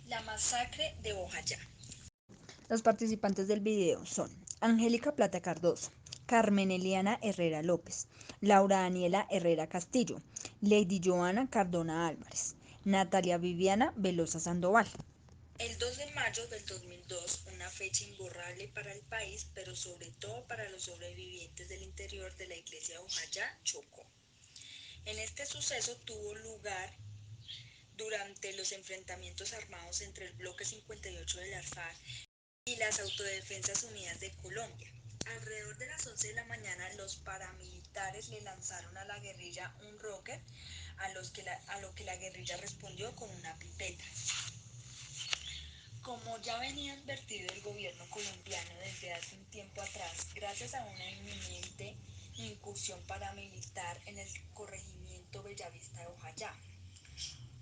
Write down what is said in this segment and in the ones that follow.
La masacre de Bojayá. Los participantes del video son Angélica Plata Cardoso, Carmen Eliana Herrera López, Laura Daniela Herrera Castillo, Lady Joana Cardona Álvarez, Natalia Viviana Velosa Sandoval. El 2 de mayo del 2002, una fecha imborrable para el país, pero sobre todo para los sobrevivientes del interior de la iglesia de Bojayá, Chocó. En este suceso tuvo lugar durante los enfrentamientos armados entre el Bloque 58 de las FARC y las Autodefensas Unidas de Colombia. Alrededor de las 11 de la mañana, los paramilitares le lanzaron a la guerrilla un rocket, a lo que la guerrilla respondió con una pipeta. Como ya venía advertido el gobierno colombiano desde hace un tiempo atrás, gracias a una inminente incursión paramilitar en el corregimiento Bellavista de Bojayá.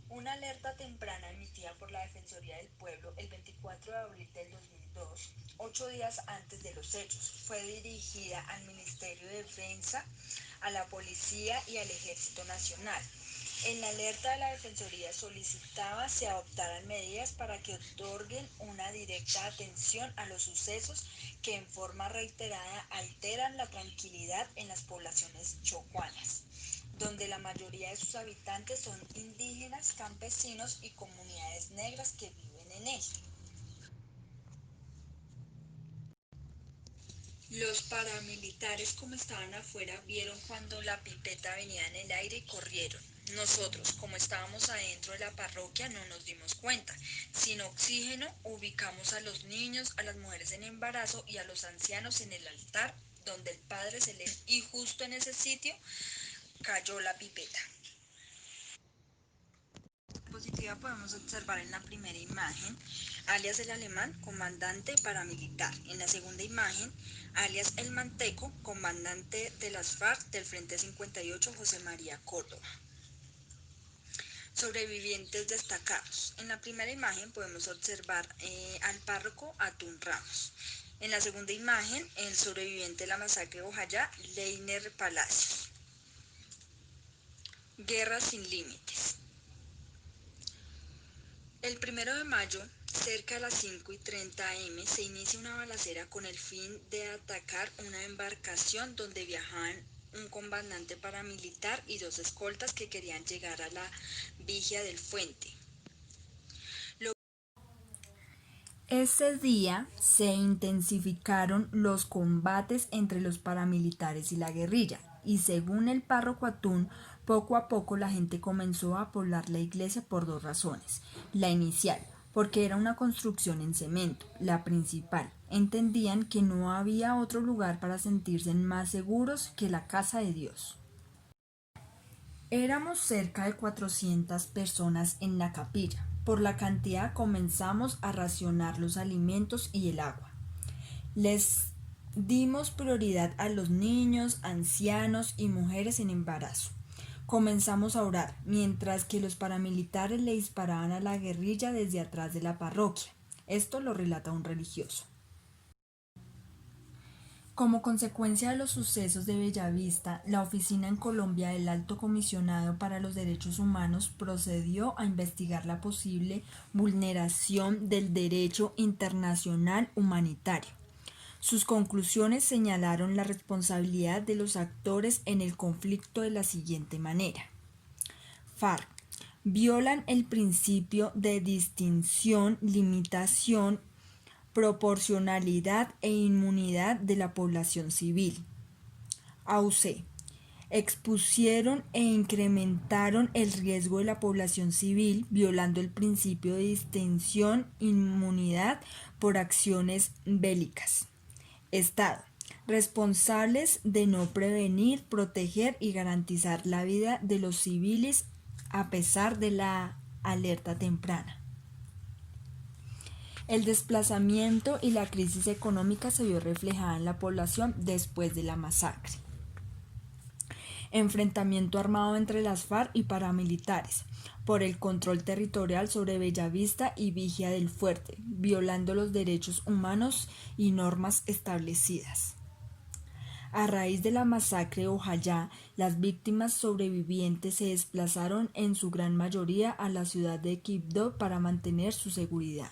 Una alerta temprana emitida por la Defensoría del Pueblo el 24 de abril del 2002, 8 días antes de los hechos, fue dirigida al Ministerio de Defensa, a la Policía y al Ejército Nacional. En la alerta de la Defensoría solicitaba se adoptaran medidas para que otorguen una directa atención a los sucesos que en forma reiterada alteran la tranquilidad en las poblaciones chocuanas, donde la mayoría de sus habitantes son indígenas, campesinos y comunidades negras que viven en ella. Los paramilitares, como estaban afuera, vieron cuando la pipeta venía en el aire y corrieron. Nosotros, como estábamos adentro de la parroquia, no nos dimos cuenta. Sin oxígeno, ubicamos a los niños, a las mujeres en embarazo y a los ancianos en el altar donde el Padre Celeste, y justo en ese sitio cayó la pipeta. Positiva podemos observar en la primera imagen, alias el alemán, comandante paramilitar. En la segunda imagen, alias el manteco, comandante de las FARC del Frente 58, José María Córdoba. Sobrevivientes destacados. En la primera imagen podemos observar al párroco Atún Ramos. En la segunda imagen, el sobreviviente de la masacre de Bojayá, Leiner Palacios. Guerra sin límites. El 1 de mayo, cerca de las 5:30 am, se inicia una balacera con el fin de atacar una embarcación donde viajaban un comandante paramilitar y 2 escoltas que querían llegar a la Vigia del Fuente. Ese día se intensificaron los combates entre los paramilitares y la guerrilla, y según el párroco Atún, poco a poco la gente comenzó a poblar la iglesia por 2 razones. La inicial, porque era una construcción en cemento. La principal, entendían que no había otro lugar para sentirse más seguros que la casa de Dios. Éramos cerca de 400 personas en la capilla. Por la cantidad comenzamos a racionar los alimentos y el agua. Les dimos prioridad a los niños, ancianos y mujeres en embarazo. Comenzamos a orar, mientras que los paramilitares le disparaban a la guerrilla desde atrás de la parroquia. Esto lo relata un religioso. Como consecuencia de los sucesos de Bellavista, la oficina en Colombia del Alto Comisionado para los Derechos Humanos procedió a investigar la posible vulneración del derecho internacional humanitario. Sus conclusiones señalaron la responsabilidad de los actores en el conflicto de la siguiente manera. FARC violan el principio de distinción, limitación, proporcionalidad e inmunidad de la población civil. AUC. Expusieron e incrementaron el riesgo de la población civil, violando el principio de distinción, inmunidad por acciones bélicas. Estado. Responsables de no prevenir, proteger y garantizar la vida de los civiles a pesar de la alerta temprana. El desplazamiento y la crisis económica se vio reflejada en la población después de la masacre. Enfrentamiento armado entre las FARC y paramilitares por el control territorial sobre Bellavista y Vigia del Fuerte, violando los derechos humanos y normas establecidas. A raíz de la masacre de Ojayá, las víctimas sobrevivientes se desplazaron en su gran mayoría a la ciudad de Quibdó para mantener su seguridad.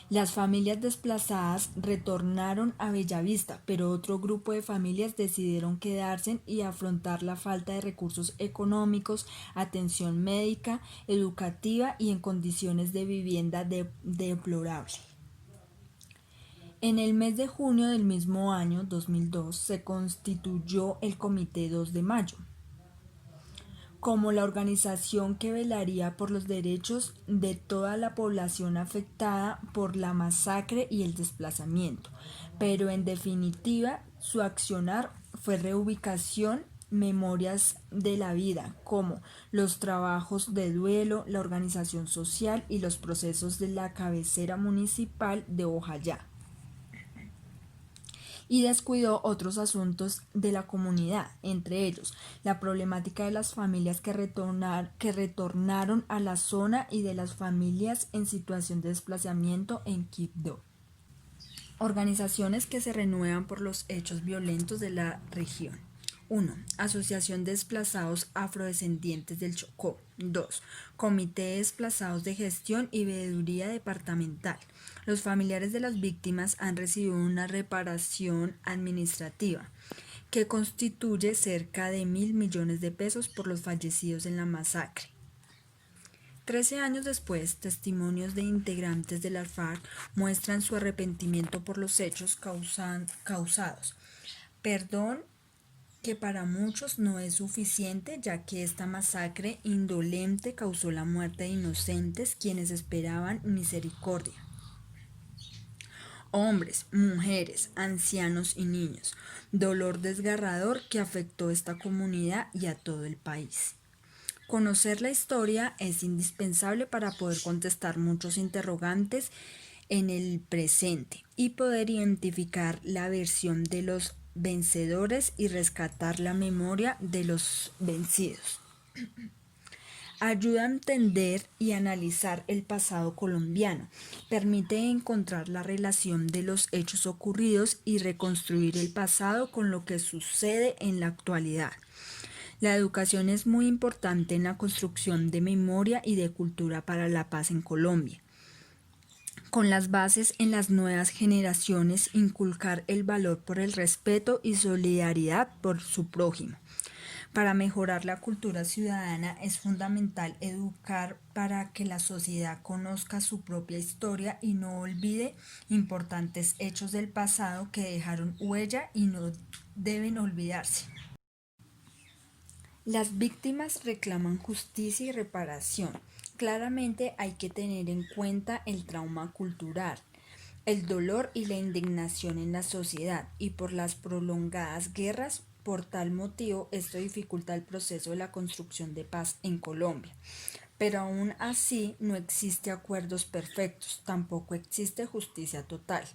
Las familias desplazadas retornaron a Bellavista, pero otro grupo de familias decidieron quedarse y afrontar la falta de recursos económicos, atención médica, educativa y en condiciones de vivienda deplorables. En el mes de junio del mismo año, 2002, se constituyó el Comité 2 de Mayo, como la organización que velaría por los derechos de toda la población afectada por la masacre y el desplazamiento, pero en definitiva su accionar fue reubicación, memorias de la vida, como los trabajos de duelo, la organización social y los procesos de la cabecera municipal de Ojayá, y descuidó otros asuntos de la comunidad, entre ellos la problemática de las familias que retornaron a la zona y de las familias en situación de desplazamiento en Quibdó. Organizaciones que se renuevan por los hechos violentos de la región. 1. Asociación de Desplazados Afrodescendientes del Chocó. 2. Comité de Desplazados de Gestión y Veeduría Departamental. Los familiares de las víctimas han recibido una reparación administrativa que constituye cerca de 1.000 millones de pesos por los fallecidos en la masacre. 13 años después, testimonios de integrantes de las FARC muestran su arrepentimiento por los hechos causados. Perdón que para muchos no es suficiente, ya que esta masacre indolente causó la muerte de inocentes quienes esperaban misericordia. Hombres, mujeres, ancianos y niños. Dolor desgarrador que afectó a esta comunidad y a todo el país. Conocer la historia es indispensable para poder contestar muchos interrogantes en el presente y poder identificar la versión de los vencedores y rescatar la memoria de los vencidos. Ayuda a entender y analizar el pasado colombiano, permite encontrar la relación de los hechos ocurridos y reconstruir el pasado con lo que sucede en la actualidad. La educación es muy importante en la construcción de memoria y de cultura para la paz en Colombia. Con las bases en las nuevas generaciones, inculcar el valor por el respeto y solidaridad por su prójimo. Para mejorar la cultura ciudadana es fundamental educar para que la sociedad conozca su propia historia y no olvide importantes hechos del pasado que dejaron huella y no deben olvidarse. Las víctimas reclaman justicia y reparación. Claramente hay que tener en cuenta el trauma cultural, el dolor y la indignación en la sociedad y por las prolongadas guerras. Por tal motivo, esto dificulta el proceso de la construcción de paz en Colombia. Pero aún así no existe acuerdos perfectos, tampoco existe justicia total.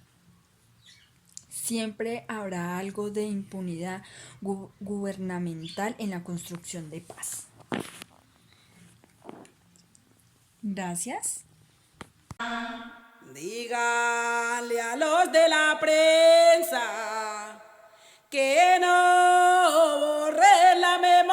Siempre habrá algo de impunidad gubernamental en la construcción de paz. Gracias. Dígale a los de la prensa que no borren la memoria.